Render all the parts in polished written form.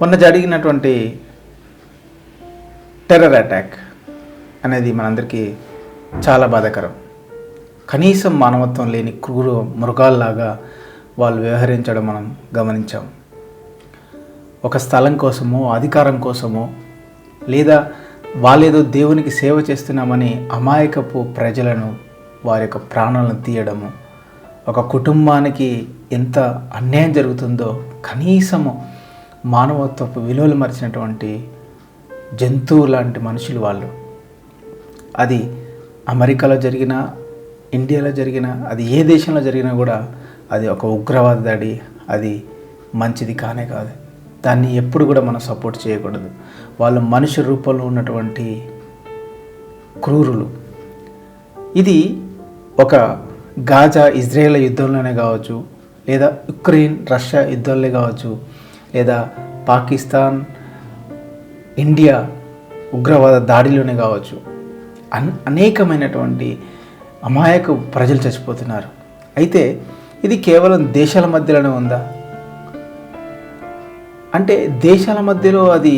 మొన్న జరిగినటువంటి terror attack అనేది మనందరికీ చాలా బాధాకరం. కనీసం మానవత్వం లేని క్రూర మృగాల్లాగా వాళ్ళు వ్యవహరించడం మనం గమనించాం. ఒక స్థలం కోసమో అధికారం కోసమో లేదా వాళ్ళేదో దేవునికి సేవ చేస్తున్నామని అమాయకపు ప్రజలను వారి యొక్క ప్రాణాలను తీయడము, ఒక కుటుంబానికి ఎంత అన్యాయం జరుగుతుందో కనీసము మానవత్వపు విలువలు మరిచినటువంటి జంతువు లాంటి మనుషులు వాళ్ళు. అది అమెరికాలో జరిగినా, ఇండియాలో జరిగినా, అది ఏ దేశంలో జరిగినా కూడా అది ఒక ఉగ్రవాద దాడి, అది మంచిది కానే కాదు. దాన్ని ఎప్పుడు కూడా మనం సపోర్ట్ చేయకూడదు. వాళ్ళు మనుషు రూపంలో ఉన్నటువంటి క్రూరులు. ఇది ఒక గాజా ఇజ్రాయేల్ యుద్ధంలోనే కావచ్చు, లేదా ఉక్రెయిన్ రష్యా యుద్ధంలో కావచ్చు, లేదా పాకిస్తాన్ ఇండియా ఉగ్రవాద దాడిలోనే కావచ్చు, అనేకమైనటువంటి అమాయక ప్రజలు చచ్చిపోతున్నారు. అయితే ఇది కేవలం దేశాల మధ్యలోనే ఉందా అంటే దేశాల మధ్యలో అది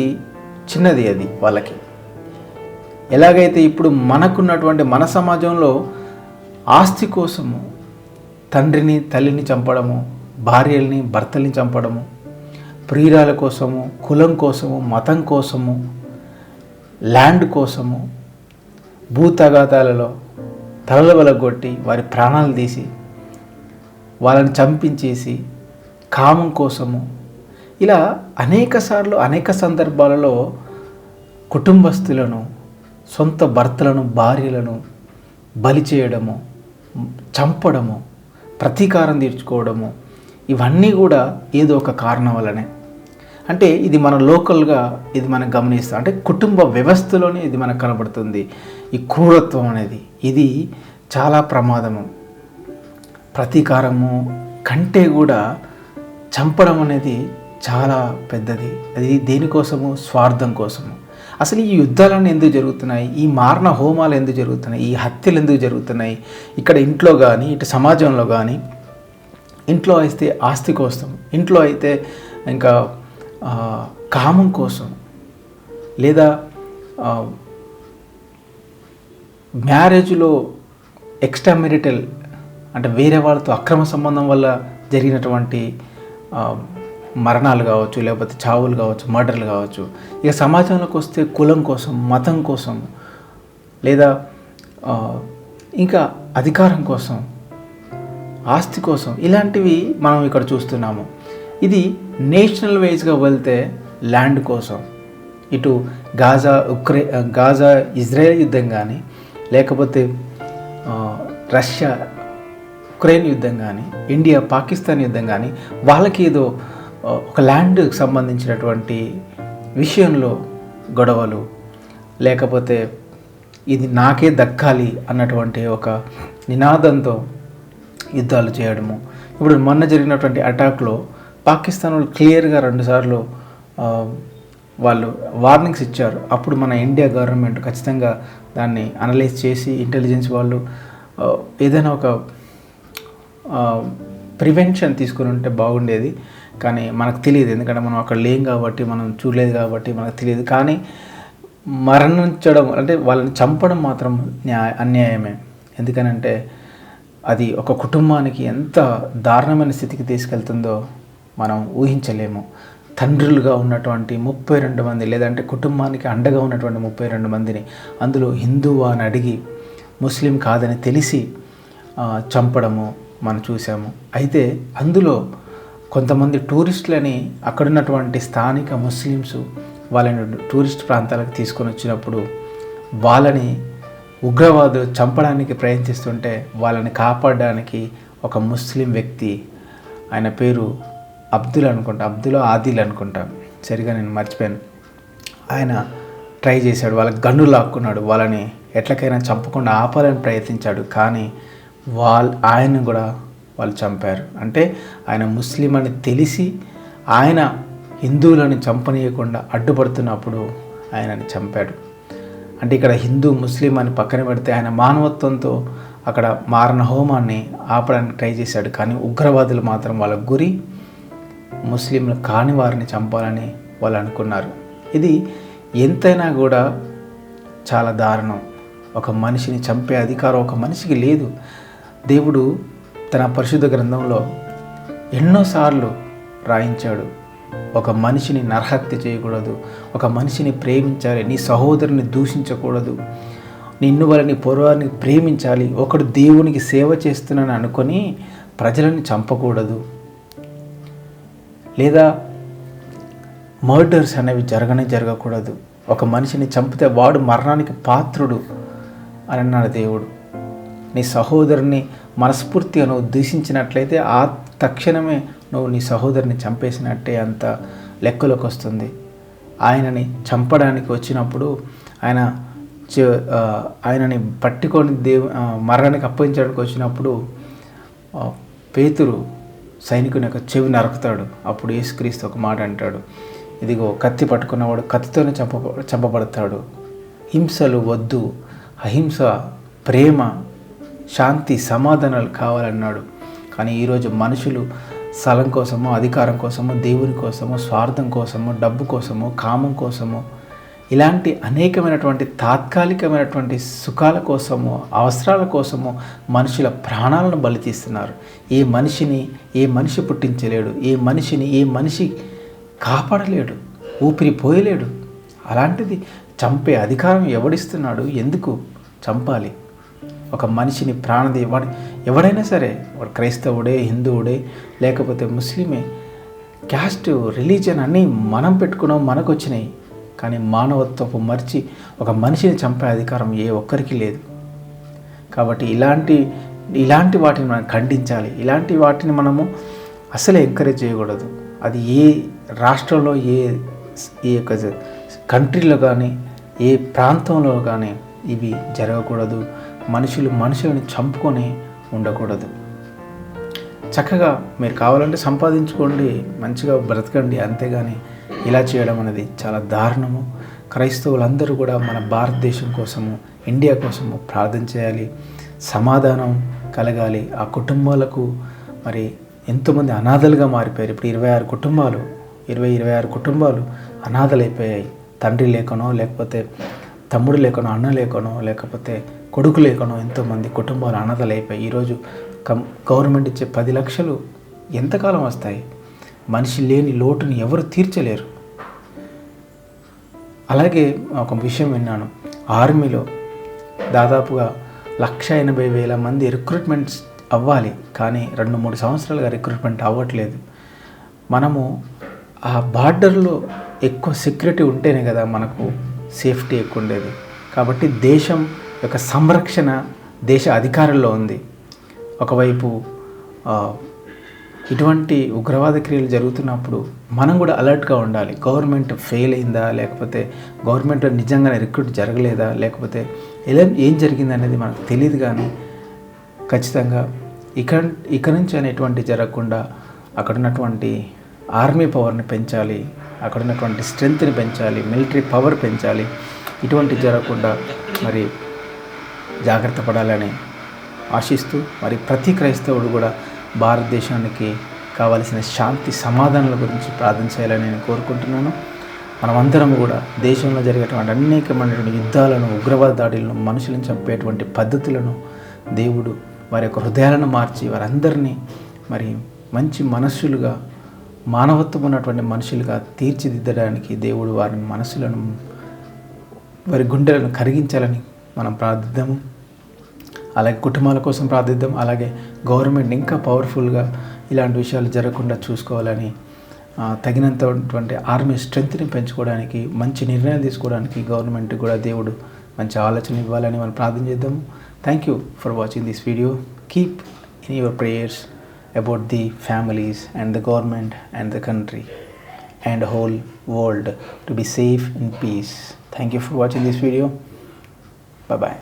చిన్నది. అది వాళ్ళకి ఎలాగైతే ఇప్పుడు మనకున్నటువంటి మన సమాజంలో ఆస్తి కోసము తండ్రిని తల్లిని చంపడము, భార్యల్ని భర్తల్ని చంపడము, ప్రియురాల కోసము, కులం కోసము, మతం కోసము, ల్యాండ్ కోసము, భూతగాతాలలో తలలు వెలగొట్టి వారి ప్రాణాలు తీసి వాళ్ళని చంపించేసి కామం కోసము, ఇలా అనేకసార్లు అనేక సందర్భాలలో కుటుంబస్తులను, సొంత భర్తలను, భార్యలను బలి చేయడము, చంపడము, ప్రతీకారం తీర్చుకోవడము, ఇవన్నీ కూడా ఏదో ఒక కారణం వల్లనే. అంటే ఇది మన లోకల్గా ఇది మనం గమనిస్తాం. అంటే కుటుంబ వ్యవస్థలోనే ఇది మనకు కనబడుతుంది. ఈ క్రూరత్వం అనేది ఇది చాలా ప్రమాదము. ప్రతీకారము కంటే కూడా చంపడం అనేది చాలా పెద్దది. అది దేనికోసము? స్వార్థం కోసము. అసలు ఈ యుద్ధాలన్నీ ఎందుకు జరుగుతున్నాయి? ఈ మారణ హోమాలు ఎందుకు జరుగుతున్నాయి? ఈ హత్యలు ఎందుకు జరుగుతున్నాయి? ఇక్కడ ఇంట్లో కానీ, ఇటు సమాజంలో కానీ, ఇంట్లో అయితే ఆస్తి కోసం, ఇంట్లో అయితే ఇంకా కామం కోసం, లేదా మ్యారేజ్లో ఎక్స్ట్రా మెరిటల్ అంటే వేరే వాళ్ళతో అక్రమ సంబంధం వల్ల జరిగినటువంటి మరణాలు కావచ్చు, లేకపోతే చావులు కావచ్చు, మర్డర్లు కావచ్చు. ఇక సమాజంలోకి వస్తే కులం కోసం, మతం కోసం, లేదా ఇంకా అధికారం కోసం, ఆస్తి కోసం, ఇలాంటివి మనం ఇక్కడ చూస్తున్నాము. ఇది నేషనల్ వైజ్గా వెళ్తే ల్యాండ్ కోసం, ఇటు గాజా ఇజ్రాయెల్ యుద్ధం కానీ, లేకపోతే రష్యా ఉక్రెయిన్ యుద్ధం కానీ, ఇండియా పాకిస్తాన్ యుద్ధం కానీ, వాళ్ళకి ఏదో ఒక ల్యాండ్కి సంబంధించినటువంటి విషయంలో గొడవలు, లేకపోతే ఇది నాకే దక్కాలి అన్నటువంటి ఒక నినాదంతో యుద్ధాలు చేయడము. ఇప్పుడు మొన్న జరిగినటువంటి అటాక్లో పాకిస్తాన్ వాళ్ళు క్లియర్గా 2 సార్లు వాళ్ళు వార్నింగ్స్ ఇచ్చారు. అప్పుడు మన ఇండియా గవర్నమెంట్ ఖచ్చితంగా దాన్ని అనలైజ్ చేసి ఇంటెలిజెన్స్ వాళ్ళు ఏదైనా ఒక ప్రివెన్షన్ తీసుకుని ఉంటే బాగుండేది. కానీ మనకు తెలియదు, ఎందుకంటే మనం అక్కడ లేం కాబట్టి, మనం చూడలేదు కాబట్టి మనకు తెలియదు. కానీ మరణించడం అంటే వాళ్ళని చంపడం మాత్రం అన్యాయమే. ఎందుకనంటే అది ఒక కుటుంబానికి ఎంత దారుణమైన స్థితికి తీసుకెళ్తుందో మనం ఊహించలేము. తండ్రులుగా ఉన్నటువంటి 32 మంది, లేదంటే కుటుంబానికి అండగా ఉన్నటువంటి 32 మందిని అందులో హిందువా అని అడిగి ముస్లిం కాదని తెలిసి చంపడము మనం చూసాము. అయితే అందులో కొంతమంది టూరిస్టులని అక్కడున్నటువంటి స్థానిక ముస్లిమ్స్ వాళ్ళని టూరిస్ట్ ప్రాంతాలకు తీసుకొని వచ్చినప్పుడు వాళ్ళని ఉగ్రవాదులు చంపడానికి ప్రయత్నిస్తుంటే వాళ్ళని కాపాడడానికి ఒక ముస్లిం వ్యక్తి, ఆయన పేరు అబ్దుల్ ఆదిల్ అనుకుంటా, సరిగా నేను మర్చిపోయాను, ఆయన ట్రై చేశాడు. వాళ్ళకి గన్ను లాక్కున్నాడు, వాళ్ళని ఎట్లకైనా చంపకుండా ఆపాలని ప్రయత్నించాడు. కానీ ఆయన కూడా వాళ్ళు చంపారు. అంటే ఆయన ముస్లిం అని తెలిసి ఆయన హిందువులను చంపనీయకుండా అడ్డుపడుతున్నప్పుడు ఆయనని చంపాడు. అంటే ఇక్కడ హిందూ ముస్లిం అని పక్కన పెడితే ఆయన మానవత్వంతో అక్కడ మారణ హోమాన్ని ఆపడానికి ట్రై చేశాడు. కానీ ఉగ్రవాదులు మాత్రం వాళ్ళ గురి ముస్లింలు కాని వారిని చంపాలని వాళ్ళు అనుకున్నారు. ఇది ఎంతైనా కూడా చాలా దారుణం. ఒక మనిషిని చంపే అధికారం ఒక మనిషికి లేదు. దేవుడు తన పరిశుద్ధ గ్రంథంలో ఎన్నోసార్లు రాయించాడు, ఒక మనిషిని నరహత్య చేయకూడదు, ఒక మనిషిని ప్రేమించాలి, నీ సహోదరుని దూషించకూడదు, నిన్ను వల్ల నీ పూర్వాన్ని ప్రేమించాలి, ఒకడు దేవునికి సేవ చేస్తున్నాను అనుకొని ప్రజలను చంపకూడదు, లేదా మర్డర్స్ అనేవి జరగకూడదు, ఒక మనిషిని చంపితే వాడు మరణానికి పాత్రుడు అని అన్నాడు దేవుడు. నీ సహోదరుని మనస్ఫూర్తిగా నువ్వు దూషించినట్లయితే ఆ తక్షణమే నువ్వు నీ సహోదరుని చంపేసినట్టే అంత లెక్కలోకి వస్తుంది. ఆయనని చంపడానికి వచ్చినప్పుడు ఆయనని పట్టుకొని మరణానికి అప్పగించడానికి వచ్చినప్పుడు పేతురు సైనికుని యొక్క చెవి నరుకుతాడు. అప్పుడు యేసుక్రీస్తు ఒక మాట అంటాడు, ఇదిగో కత్తి పట్టుకున్నవాడు కత్తితోనే చంపబడతాడు. హింసలు వద్దు, అహింస, ప్రేమ, శాంతి, సమాధానాలు కావాలన్నాడు. కానీ ఈరోజు మనుషులు స్థలం కోసము, అధికారం కోసము, దేవుని కోసము, స్వార్థం కోసము, డబ్బు కోసము, కామం కోసము, ఇలాంటి అనేకమైనటువంటి తాత్కాలికమైనటువంటి సుఖాల కోసము, అవసరాల కోసము మనుషుల ప్రాణాలను బలి తీస్తున్నారు. ఏ మనిషి పుట్టించలేడు, ఏ మనిషి కాపాడలేడు, ఊపిరి పోయలేడు. అలాంటిది చంపే అధికారం ఎవడిస్తున్నాడు? ఎందుకు చంపాలి? ఒక మనిషిని వాడు ఎవడైనా సరే, వాడు క్రైస్తవుడే, హిందువుడే, లేకపోతే ముస్లిమే, క్యాస్ట్, రిలీజియన్ అన్నీ మనం పెట్టుకున్నాం, మనకు వచ్చినాయి. కానీ మానవత్వపు మర్చి ఒక మనిషిని చంపే అధికారం ఏ ఒక్కరికి లేదు. కాబట్టి ఇలాంటి వాటిని మనం ఖండించాలి. ఇలాంటి వాటిని మనము అసలే ఎంకరేజ్ చేయకూడదు. అది ఏ రాష్ట్రంలో, ఏ యొక్క కంట్రీలో కానీ, ఏ ప్రాంతంలో కానీ ఇవి జరగకూడదు. మనుషులను చంపుకొని ఉండకూడదు. చక్కగా మీరు కావాలంటే సంపాదించుకోండి, మంచిగా బ్రతకండి, అంతేగాని ఇలా చేయడం అనేది చాలా దారుణము. క్రైస్తవులందరూ కూడా మన భారతదేశం కోసము, ఇండియా కోసము ప్రార్థన చేయాలి. సమాధానం కలగాలి. ఆ కుటుంబాలకు మరి ఎంతోమంది అనాథలుగా మారిపోయారు. ఇప్పుడు 26 కుటుంబాలు అనాథలైపోయాయి. తండ్రి లేకనో, లేకపోతే తమ్ముడు లేకనో, అన్న లేకనో, లేకపోతే కొడుకు లేకనో ఎంతోమంది కుటుంబాలు అనాథలైపోయాయి. ఈరోజు గవర్నమెంట్ ఇచ్చే 10 లక్షలు ఎంతకాలం వస్తాయి? మనిషి లేని లోటుని ఎవరు తీర్చలేరు. అలాగే ఒక విషయం విన్నాను, ఆర్మీలో దాదాపుగా 1,80,000 మంది రిక్రూట్మెంట్స్ అవ్వాలి, కానీ 2-3 సంవత్సరాలుగా రిక్రూట్మెంట్ అవ్వట్లేదు. మనము ఆ బార్డర్లో ఎక్కువ సెక్యూరిటీ ఉంటేనే కదా మనకు సేఫ్టీ ఎక్కువ ఉండేది. కాబట్టి దేశం యొక్క సంరక్షణ దేశ అధికారుల్లో ఉంది. ఒకవైపు ఇటువంటి ఉగ్రవాద క్రియలు జరుగుతున్నప్పుడు మనం కూడా అలర్ట్గా ఉండాలి. గవర్నమెంట్ ఫెయిల్ అయిందా, లేకపోతే గవర్నమెంట్లో నిజంగానే రిక్రూట్ జరగలేదా, లేకపోతే ఏం జరిగింది అనేది మనకు తెలియదు. కానీ ఖచ్చితంగా ఇక నుంచి ఎటువంటి జరగకుండా అక్కడ ఉన్నటువంటి ఆర్మీ పవర్ని పెంచాలి, అక్కడ ఉన్నటువంటి స్ట్రెంగ్త్ని పెంచాలి, మిలిటరీ పవర్ పెంచాలి. ఇటువంటి జరగకుండా మరి జాగ్రత్త పడాలని ఆశిస్తూ, మరి ప్రతి క్రైస్తవుడు కూడా భారతదేశానికి కావలసిన శాంతి సమాధానాల గురించి ప్రార్థన చేయాలని నేను కోరుకుంటున్నాను. మనమందరం కూడా దేశంలో జరిగేటువంటి అనేకమైనటువంటి యుద్ధాలను, ఉగ్రవాద దాడులను, మనుషులను చంపేటువంటి పద్ధతులను దేవుడు వారి యొక్క హృదయాలను మార్చి వారందరినీ మరి మంచి మనస్సులుగా, మానవత్వం ఉన్నటువంటి మనుషులుగా తీర్చిదిద్దడానికి దేవుడు వారి మనసులను, వారి గుండెలను కరిగించాలని మనం ప్రార్థిద్దాము. అలాగే కుటుంబాల కోసం ప్రార్థిద్దాం. అలాగే గవర్నమెంట్ ఇంకా పవర్ఫుల్గా ఇలాంటి విషయాలు జరగకుండా చూసుకోవాలని, తగినంతటువంటి ఆర్మీ స్ట్రెంగ్త్ని పెంచుకోవడానికి, మంచి నిర్ణయాలు తీసుకోవడానికి గవర్నమెంట్ కూడా దేవుడు మంచి ఆలోచన ఇవ్వాలని మనం ప్రార్థన చేద్దాము. Thank you for watching this video. Keep in your prayers about the families and the government and the country and the whole world to be safe in peace. Thank you for watching this video. Bye bye.